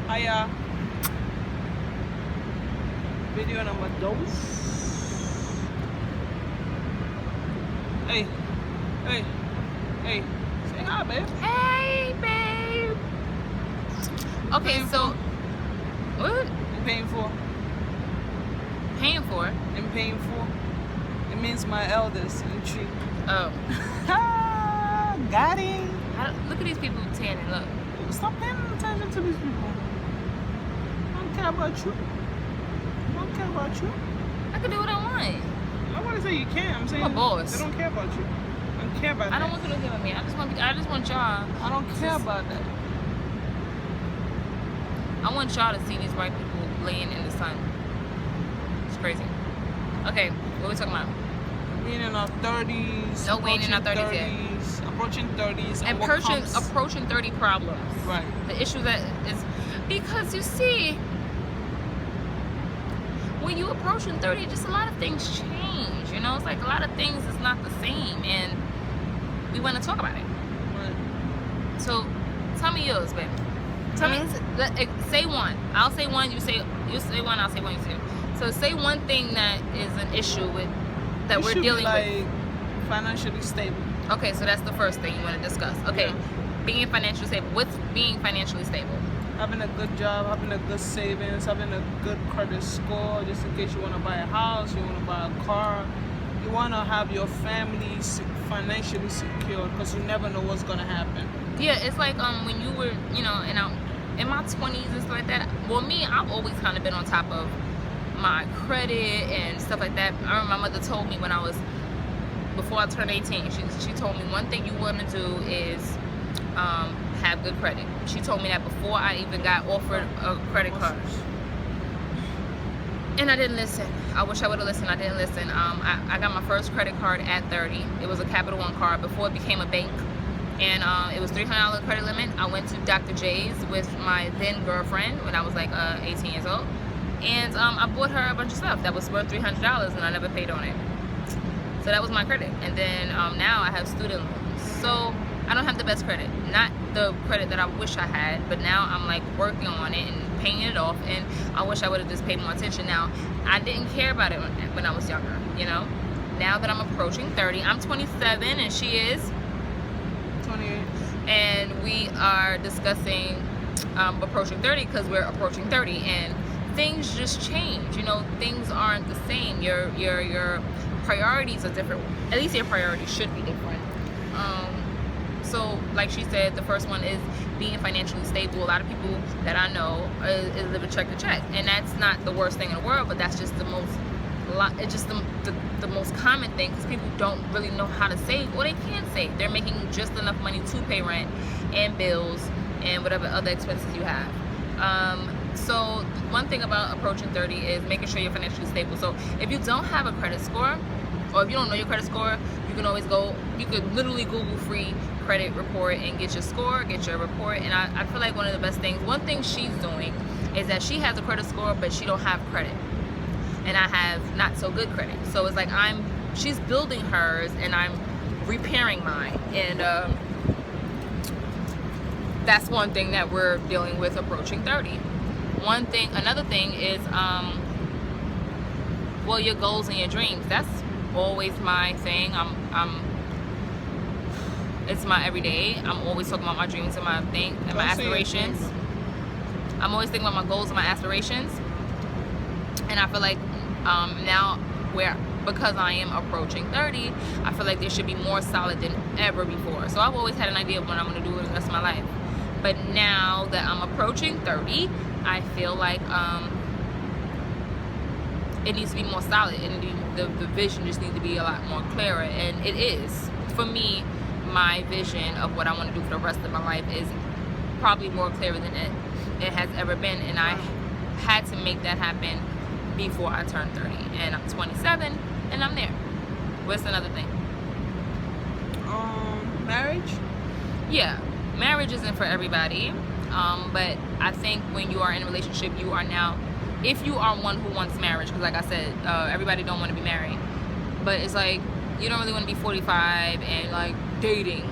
Hiya. Video number 2. Hey. Hey. Hey. Say hi, babe. Hey, babe. Okay, so what? I'm paying for. Paying for? I'm paying for. It means my eldest in tree. Oh. Got it. Look at these people tanning. Look. Stop paying attention to these people. I don't care about you. I don't care about you. I can do what I want. I want to say you can. I'm saying I'm a boss. they don't care about you. I don't care about that. I don't want you to give me. I just want y'all. I don't care about that. I want y'all to see these white people laying in the sun. It's crazy. Okay, what are we talking about? Being in our 30s. No, we ain't in our 30s yet. Approaching 30s. And approaching 30 problems. Right. The issue that is because you see, when you approaching 30, just a lot of things change. You know, it's like a lot of things is not the same, and we want to talk about it. Right. So, tell me yours, baby. Tell me, say one. I'll say one. You say one. I'll say one. You say. So, say one thing that is an issue with that we're dealing with. Financially stable. Okay, so that's the first thing you want to discuss. Okay, yeah. Being financially stable. What's being financially stable? Having a good job, having a good savings, having a good credit score, just in case you want to buy a house, you want to buy a car, you want to have your family financially secured, because you never know what's gonna happen. Yeah, it's like when you were, you know, in my 20s and stuff like that. Well, me, I've always kind of been on top of my credit and stuff like that. I remember my mother told me when I was, before I turned 18, she told me one thing you want to do is have good credit. She told me that before I even got offered a credit card. And I didn't listen. I wish I would have listened. I didn't listen. I got my first credit card at 30. It was a Capital One card before it became a bank. And it was $300 credit limit. I went to Dr. J's with my then girlfriend when I was like 18 years old. And I bought her a bunch of stuff that was worth $300 and I never paid on it. So that was my credit. And then now I have student loans. So I don't have the best credit. Not the credit that I wish I had, but now I'm like working on it and paying it off, and I wish I would have just paid more attention. Now, I didn't care about it when I was younger, you know? Now that I'm approaching 30, I'm 27 and she is 28. And we are discussing approaching 30 because we're approaching 30 and things just change, you know? Things aren't the same. Your priorities are different. At least your priorities should be different. So like she said, the first one is being financially stable. A lot of people that I know is living check to check, and that's not the worst thing in the world, but that's just the most the most common thing, because people don't really know how to save, or they can't save. They're making just enough money to pay rent and bills and whatever other expenses you have. So one thing about approaching 30 is making sure you're financially stable. So if you don't have a credit score, or if you don't know your credit score, you can always you could literally Google free credit report and get your score, get your report. And I feel like one of the best things, one thing she's doing is that she has a credit score, but she don't have credit. And I have not so good credit. So it's like she's building hers and I'm repairing mine. And that's one thing that we're dealing with approaching 30. Another thing is, well, your goals and your dreams. That's always my thing. It's my everyday. I'm always talking about my dreams and my aspirations. I'm always thinking about my goals and my aspirations. And I feel like now, because I am approaching 30, I feel like they should be more solid than ever before. So I've always had an idea of what I'm going to do with the rest of my life. But now that I'm approaching 30, I feel like it needs to be more solid, and the vision just needs to be a lot more clearer. And it is. For me, my vision of what I want to do for the rest of my life is probably more clearer than it has ever been. And I had to make that happen before I turned 30. And I'm 27 and I'm there. What's another thing? Marriage? Yeah, marriage isn't for everybody. But I think when you are in a relationship, you are now, if you are one who wants marriage, because like I said, everybody don't want to be married, but it's like you don't really want to be 45 and like dating.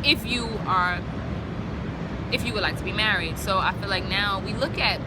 If you are if you would like to be married. So I feel like now we look at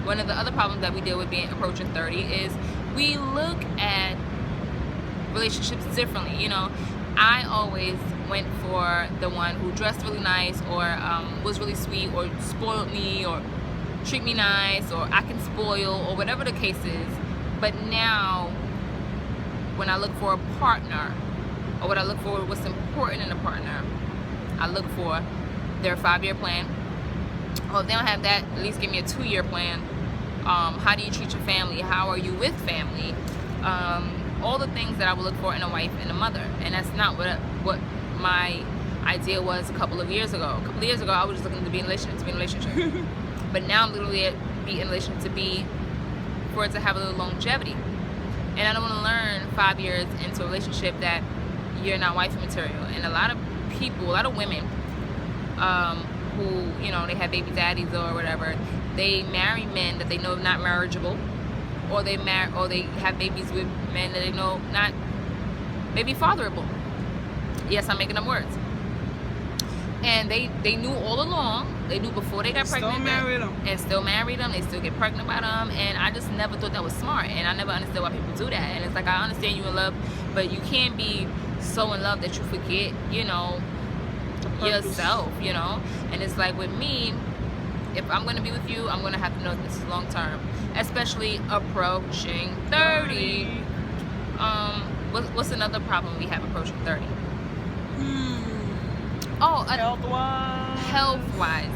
one of the other problems that we deal with being approaching 30 is we look at relationships differently. You know, I always went for the one who dressed really nice, or was really sweet, or spoiled me, or treat me nice, or I can spoil, or whatever the case is. But now when I look for a partner, or what I look for, what's important in a partner, I look for their 5-year plan. Or if they don't have that, at least give me a 2-year plan. How do you treat your family? How are you with family? All the things that I would look for in a wife and a mother. And that's not what my idea was a couple of years ago. A couple of years ago, I was just looking to be in a relationship. But now I'm literally be in a relationship for it to have a little longevity. And I don't want to learn 5 years into a relationship that you're not wifey material. And a lot of people, a lot of women, who, you know, they have baby daddies or whatever, they marry men that they know not marriageable, or they have babies with men that they know not maybe fatherable. Yes, I'm making up words. And they knew all along. They knew before they got pregnant. Still married them. They still get pregnant by them. And I just never thought that was smart. And I never understood why people do that. And it's like, I understand you in love, but you can't be so in love that you forget, you know, yourself, you know. And it's like with me, if I'm going to be with you, I'm going to have to know this is long term, especially approaching 30. What's another problem we have approaching 30? Health-wise,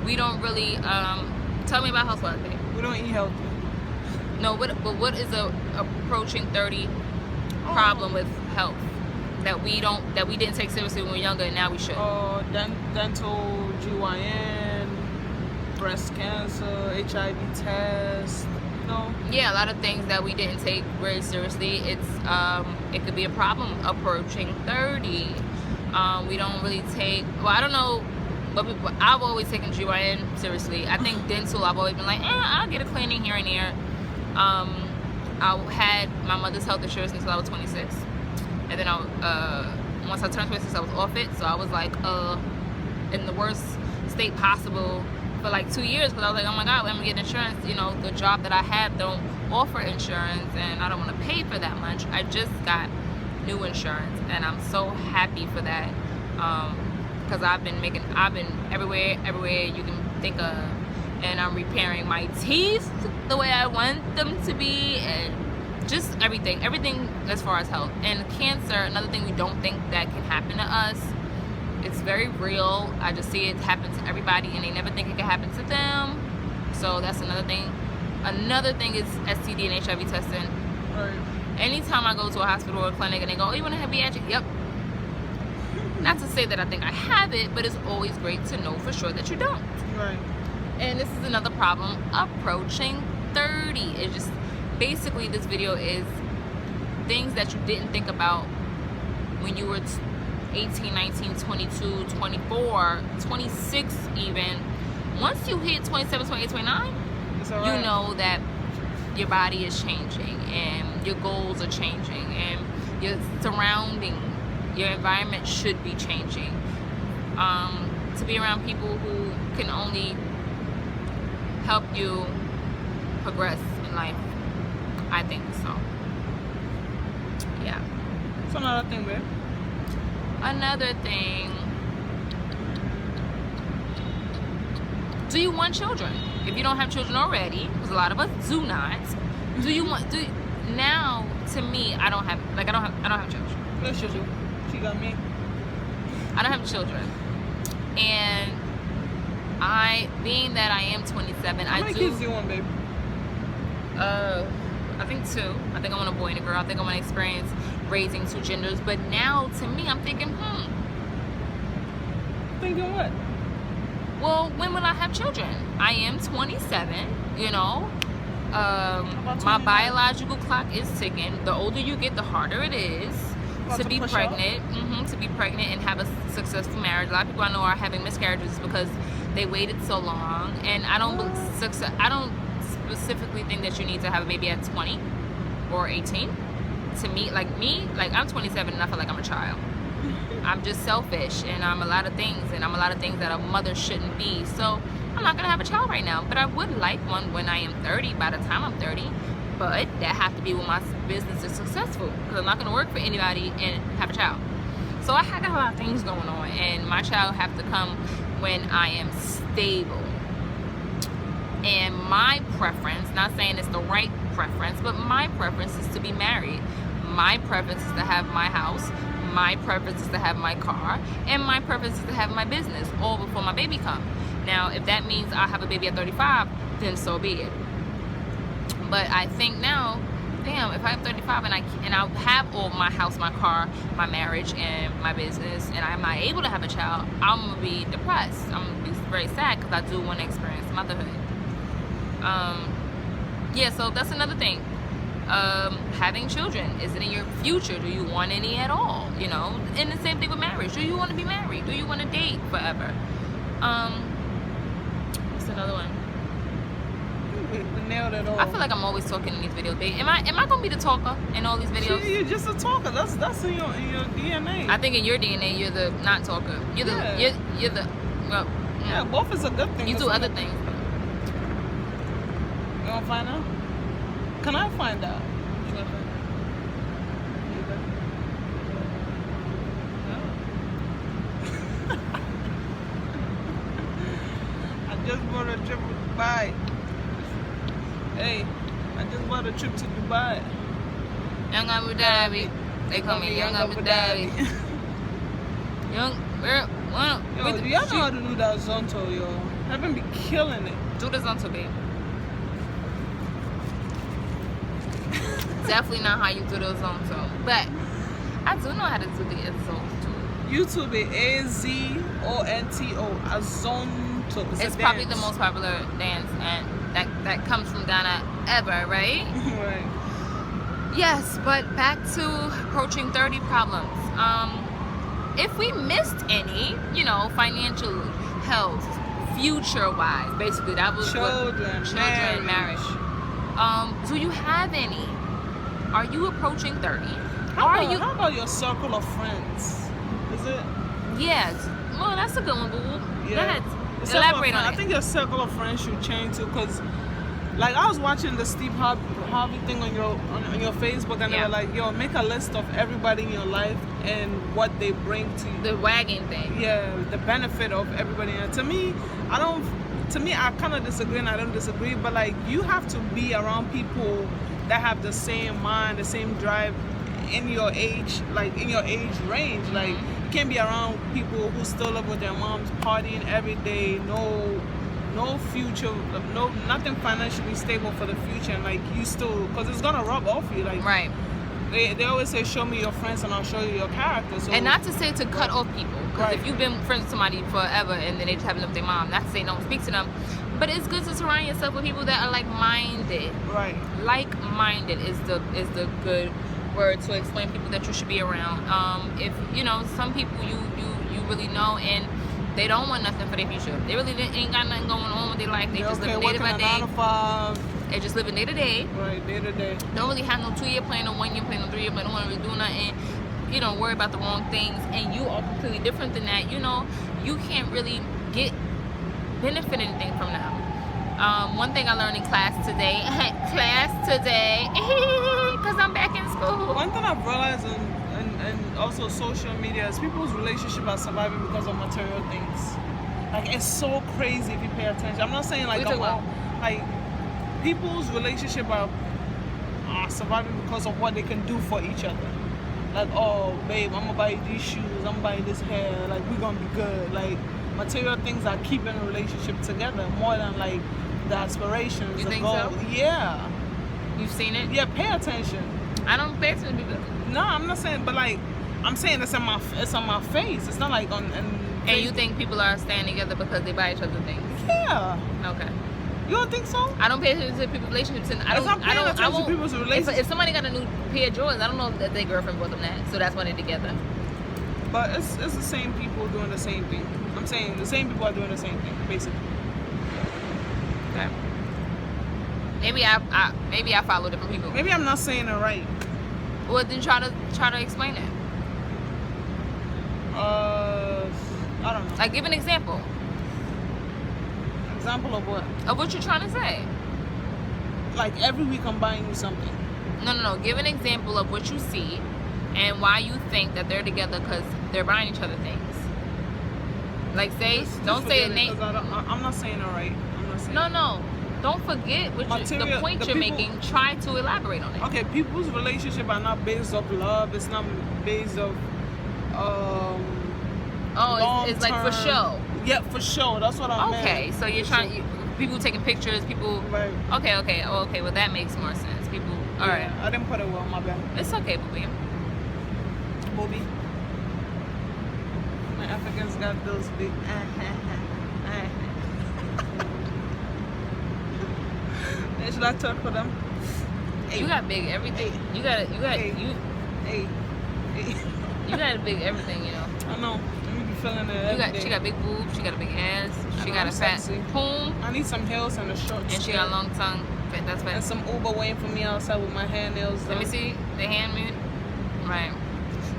we don't really tell me about health-wise, babe. We don't eat healthy. No, but what is a approaching 30 problem with health that we didn't take seriously when we were younger, and now we should? Dental, GYN, breast cancer, HIV test. No. Yeah, a lot of things that we didn't take very seriously. It could be a problem approaching 30. We don't really take, well, I don't know, but I've always taken GYN seriously. I think dental, I've always been like, I'll get a cleaning here and there. I had my mother's health insurance until I was 26. And then once I turned 26, I was off it. So I was like in the worst state possible for like 2 years, because I was like, oh my God, let me get insurance. You know, the job that I have don't offer insurance, and I don't want to pay for that much. I just got new insurance, and I'm so happy for that, because I've been everywhere you can think of, and I'm repairing my teeth the way I want them to be, and just everything as far as health. And cancer, another thing we don't think that can happen to us. It's very real. I just see it happen to everybody, and they never think it can happen to them. So that's another thing. Another thing is STD and HIV testing. Right. Anytime I go to a hospital or a clinic and they go, oh, you want to have pediatric? Yep. Not to say that I think I have it, but it's always great to know for sure that you don't. Right. And this is another problem approaching 30. It's just, basically this video is things that you didn't think about when you were 18, 19, 22, 24, 26 even. Once you hit 27, 28, 29, you know that your body is changing, and your goals are changing, and your surrounding, your environment should be changing. To be around people who can only help you progress in life, I think so. Yeah. It's another thing, babe. Another thing. Do you want children? If you don't have children already, because a lot of us do not. Now, to me, I don't have children. Yes, you do. She got me. I don't have children. And being that I am 27, How many kids do you want, babe? I think 2. I think I want a boy and a girl. I think I want to experience raising 2 genders. But now, to me, I'm thinking, Thinking what? Well, when will I have children? I am 27, you know. My biological clock is ticking. The older you get, the harder it is to be pregnant. To be pregnant and have a successful marriage. A lot of people I know are having miscarriages because they waited so long. And I don't specifically think that you need to have a baby at 20 or 18. To me, like I'm 27 and I feel like I'm a child. I'm just selfish, and I'm a lot of things, and I'm a lot of things that a mother shouldn't be. So I'm not gonna have a child right now, but I would like one when I am 30, by the time I'm 30. But that have to be when my business is successful, because I'm not gonna work for anybody and have a child. So I got a lot of things going on, and my child have to come when I am stable. And my preference, not saying it's the right preference, but my preference is to be married. My preference is to have my house. My preference is to have my car. And my preference is to have my business, all before my baby comes. Now, if that means I'll have a baby at 35, then so be it. But I think now, damn, if I'm 35 and I have all my house, my car, my marriage, and my business, and I'm not able to have a child, I'm gonna be depressed. I'm gonna be very sad, because I do want to experience motherhood. Yeah, so that's another thing. Having children, is it in your future? Do you want any at all? You know, and the same thing with marriage. Do you want to be married? Do you want to date forever? What's another one? We nailed it all. I feel like I'm always talking in these videos, babe. Am I gonna be the talker in all these videos? You're just a talker. That's in your DNA. I think in your DNA you're the not talker. You're the you're the well. Yeah, both is a good thing. You do other things. You wanna find out? Can I find out? I just bought a trip to Dubai. Hey, I just bought a trip to Dubai. Young Abu Dhabi. They call me Young Abu Dhabi. Young, Yo, do y'all know how to do that Zonto, yo? I've been killing it. do the Zonto, babe. Definitely not how you do the Zonto, but I do know how to do the Zonto. YouTube it AZONTO, Azonto. It's probably the most popular dance, and that comes from Ghana ever, right? Right. Yes, but back to approaching 30 problems. If we missed any, you know, financial, health, future-wise, basically that was Children, marriage. Do you have any? Are you approaching 30? How about your circle of friends? Is it? Yes. Well, that's a good one, boo. Yeah. Go ahead. The circle of Elaborate friends- on I it. think your circle of friends should change too, because like I was watching the Steve Harvey thing on your Facebook, and they Yeah. were like, yo, make a list of everybody in your life and what they bring to you. The wagon thing. Yeah, the benefit of everybody. And to me, I kind of disagree, and I don't disagree, but like you have to be around people that have the same mind, the same drive in your age, like in your age range. Like you can't be around people who still live with their moms, partying every day, no future, nothing financially stable for the future, and like you still, because it's gonna rub off you. Like Right. they always say, show me your friends and I'll show you your character. So And not to say to cut off people, because Right. if you've been friends with somebody forever and then they just haven't lived with their mom, not to say don't speak to them, but it's good to surround yourself with people that are like-minded. right. Like-minded is the good word to explain people that you should be around. If you know, some people you really know, and they don't want nothing for their future. They really ain't got nothing going on with their life. They just living day working by a day. 9 to 5. They just living day to day. Right, day to day. Don't really have no 2-year plan, no 1-year plan, no 3-year plan. Don't want to really do nothing. You don't worry about the wrong things, and you are completely different than that. You know, you can't really benefit anything from them. One thing I learned in class today, because I'm back in school. One thing I've realized and also social media is people's relationship are surviving because of material things. Like it's so crazy if you pay attention. I'm not saying like like people's relationship are surviving because of what they can do for each other. Like, oh babe, I'm gonna buy you these shoes, I'm gonna buy you this hair, like we're gonna be good. Like material things are keeping a relationship together more than like the aspirations, You the think goal. so? Yeah. You've seen it? Yeah, pay attention. I don't pay attention to people. No, I'm not saying, but like, I'm saying it's on my face. It's not like on. And you think people are staying together because they buy each other things? Yeah. Okay. You don't think so? I don't pay attention to people's relationships, and I It's not paying attention to won't. people's relationships. If somebody got a new pair of Jordans, I don't know that their girlfriend bought them that, so that's why they're together. But it's the same people doing the same thing. I'm saying the same people are doing the same thing, basically. Okay. Maybe I follow different people. Maybe I'm not saying it right. Well, then try to explain it. I don't know. Like, give an example Example of what? of what you're trying to say. Like every week I'm buying you something. No. Give an example of what you see and why you think that they're together because they're buying each other things. Like, say, don't say a name. I'm not saying it right. I'm not saying No. Don't forget what the point you're making. Try to elaborate on it. Okay, people's relationship are not based off love. It's not based off it's like for show. Yeah, for show. That's what I meant. Okay, so you're trying. People taking pictures. People. Right. Okay. Well, that makes more sense. People. All right. I didn't put it well. My bad. It's okay, Booby. My Africans got those big. Should I talk for them? Hey. You got big everything. Hey. You got Hey. you. You got a big everything, you know. I know. You be feeling it every day. She got big boobs. She got a big ass. She got I'm a fat sexy. poom. I need some heels and a short. And she got a long tongue. That's fat. And some Uber waiting for me outside with my hair nails done. Let me see the hand movement. Right.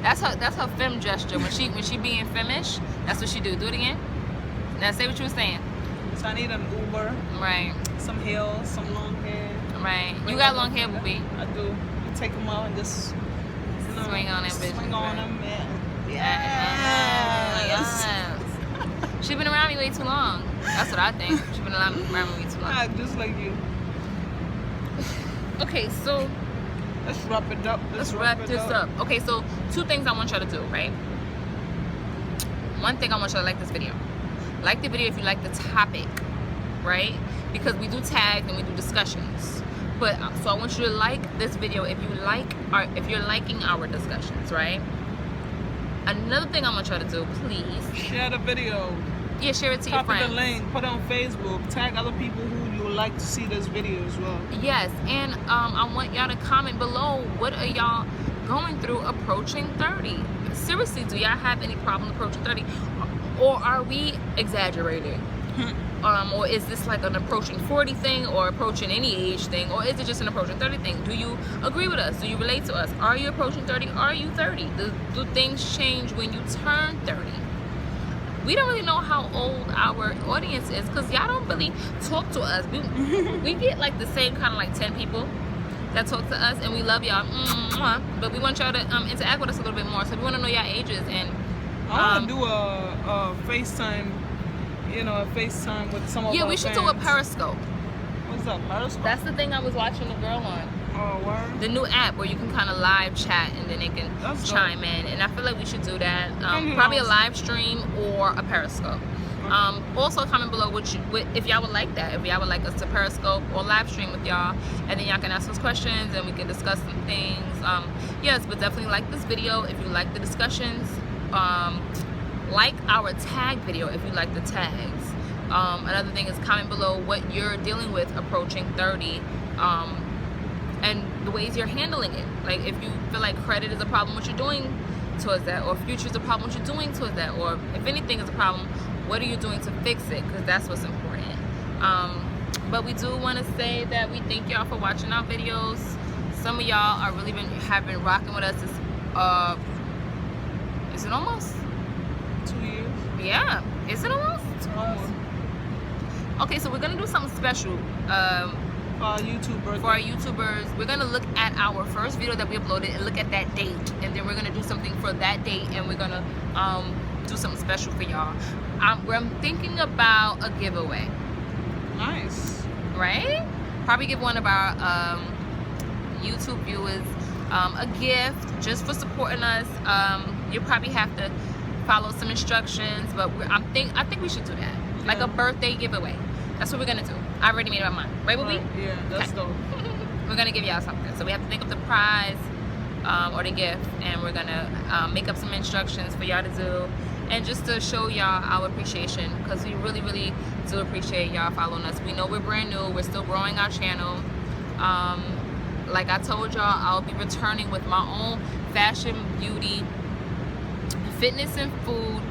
That's her femme gesture. When she being femmish, that's what she do. Do it again. Now say what you were saying. So I need an Uber. Right. Some heels, some long hair. Right. You got long hair, Booby. I do. You take them out and just swing on them, bitch. Swing on them, man. Yes. She been around me way too long. That's what I think. She been around me way too long. Just like you. Okay, so let's wrap it up. Let's wrap this up. Okay, so 2 things I want y'all to do, right? One thing I want y'all to like this video. Like the video if you like the topic, right? Because we do tags and we do discussions. But so I want you to like this video if you're liking our discussions, right? Another thing I want y'all to do, please share the video. Yeah, share it to your friends. Copy the link, put it on Facebook, tag other people who you would like to see this video as well. Yes, and I want y'all to comment below, what are y'all going through approaching 30? Seriously, do y'all have any problem approaching 30? Or are we exaggerating? Or is this like an approaching 40 thing, or approaching any age thing, or is it just an approaching 30 thing? Do you agree with us? Do you relate to us? Are you approaching 30? Are you 30? Do things change when you turn 30? We don't really know how old our audience is because y'all don't really talk to us. We get like the same kind of like 10 people that talk to us, and we love y'all. But we want y'all to interact with us a little bit more. So we want to know y'all ages. And I want to do a FaceTime. You know, a FaceTime with some of our we should fans. do a Periscope. What's that, Periscope? That's the thing I was watching the girl on. Oh, word? The new app where you can kind of live chat and then they can chime in. And I feel like we should do that. Probably a live stream or a Periscope. Also comment below if y'all would like that. If y'all would like us to Periscope or live stream with y'all. And then y'all can ask us questions and we can discuss some things. Yes, but definitely like this video if you like the discussions. Like our tag video if you like the tags. Another thing is comment below what you're dealing with approaching 30 and the ways you're handling it. Like if you feel like credit is a problem, what you're doing towards that, or future is a problem, what you're doing towards that, or if anything is a problem, what are you doing to fix it, because that's what's important. But we do want to say that we thank y'all for watching our videos. Some of y'all are really have been rocking with us. Is it almost 2 years? Yeah. Is it almost? Almost. Okay, so we're gonna do something special. For our YouTubers. For our YouTubers, we're gonna look at our first video that we uploaded and look at that date, and then we're gonna do something for that date, and we're gonna do something special for y'all. I'm thinking about a giveaway. Nice. Right? Probably give one of our YouTube viewers a gift just for supporting us. You probably have to follow some instructions, but I think we should do that. Like a birthday giveaway. That's what we're gonna do. I already made up my mind. Right, Booby? Yeah, that's dope. We're gonna give y'all something. So we have to think of the prize or the gift, and we're gonna make up some instructions for y'all to do, and just to show y'all our appreciation, because we really, really do appreciate y'all following us. We know we're brand new. We're still growing our channel. Like I told y'all, I'll be returning with my own fashion, beauty, fitness, and food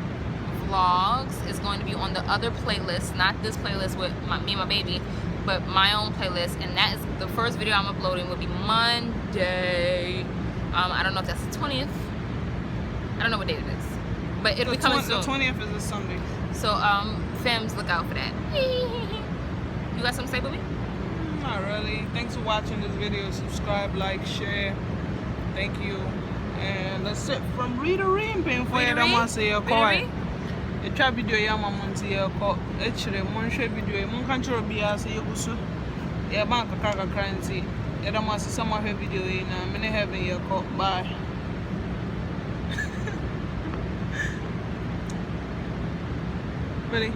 vlogs. Is going to be on the other playlist, not this playlist with me and my baby, but my own playlist, and that is the first video I'm uploading will be Monday. I don't know if that's the 20th. I don't know what date it is, but it'll be coming soon. The 20th is a Sunday. So Fems, look out for that. You got something to say, baby? Not really. Thanks for watching this video. Subscribe, like, share. Thank you. And that's it from Rita Rimpin for you. I say your call. The trap video ya mama see your call. Actually, one share video. One control be as you go so. Yeah, bank a kaka currency. The other must some of her video in a minute having your call. Bye. Ready?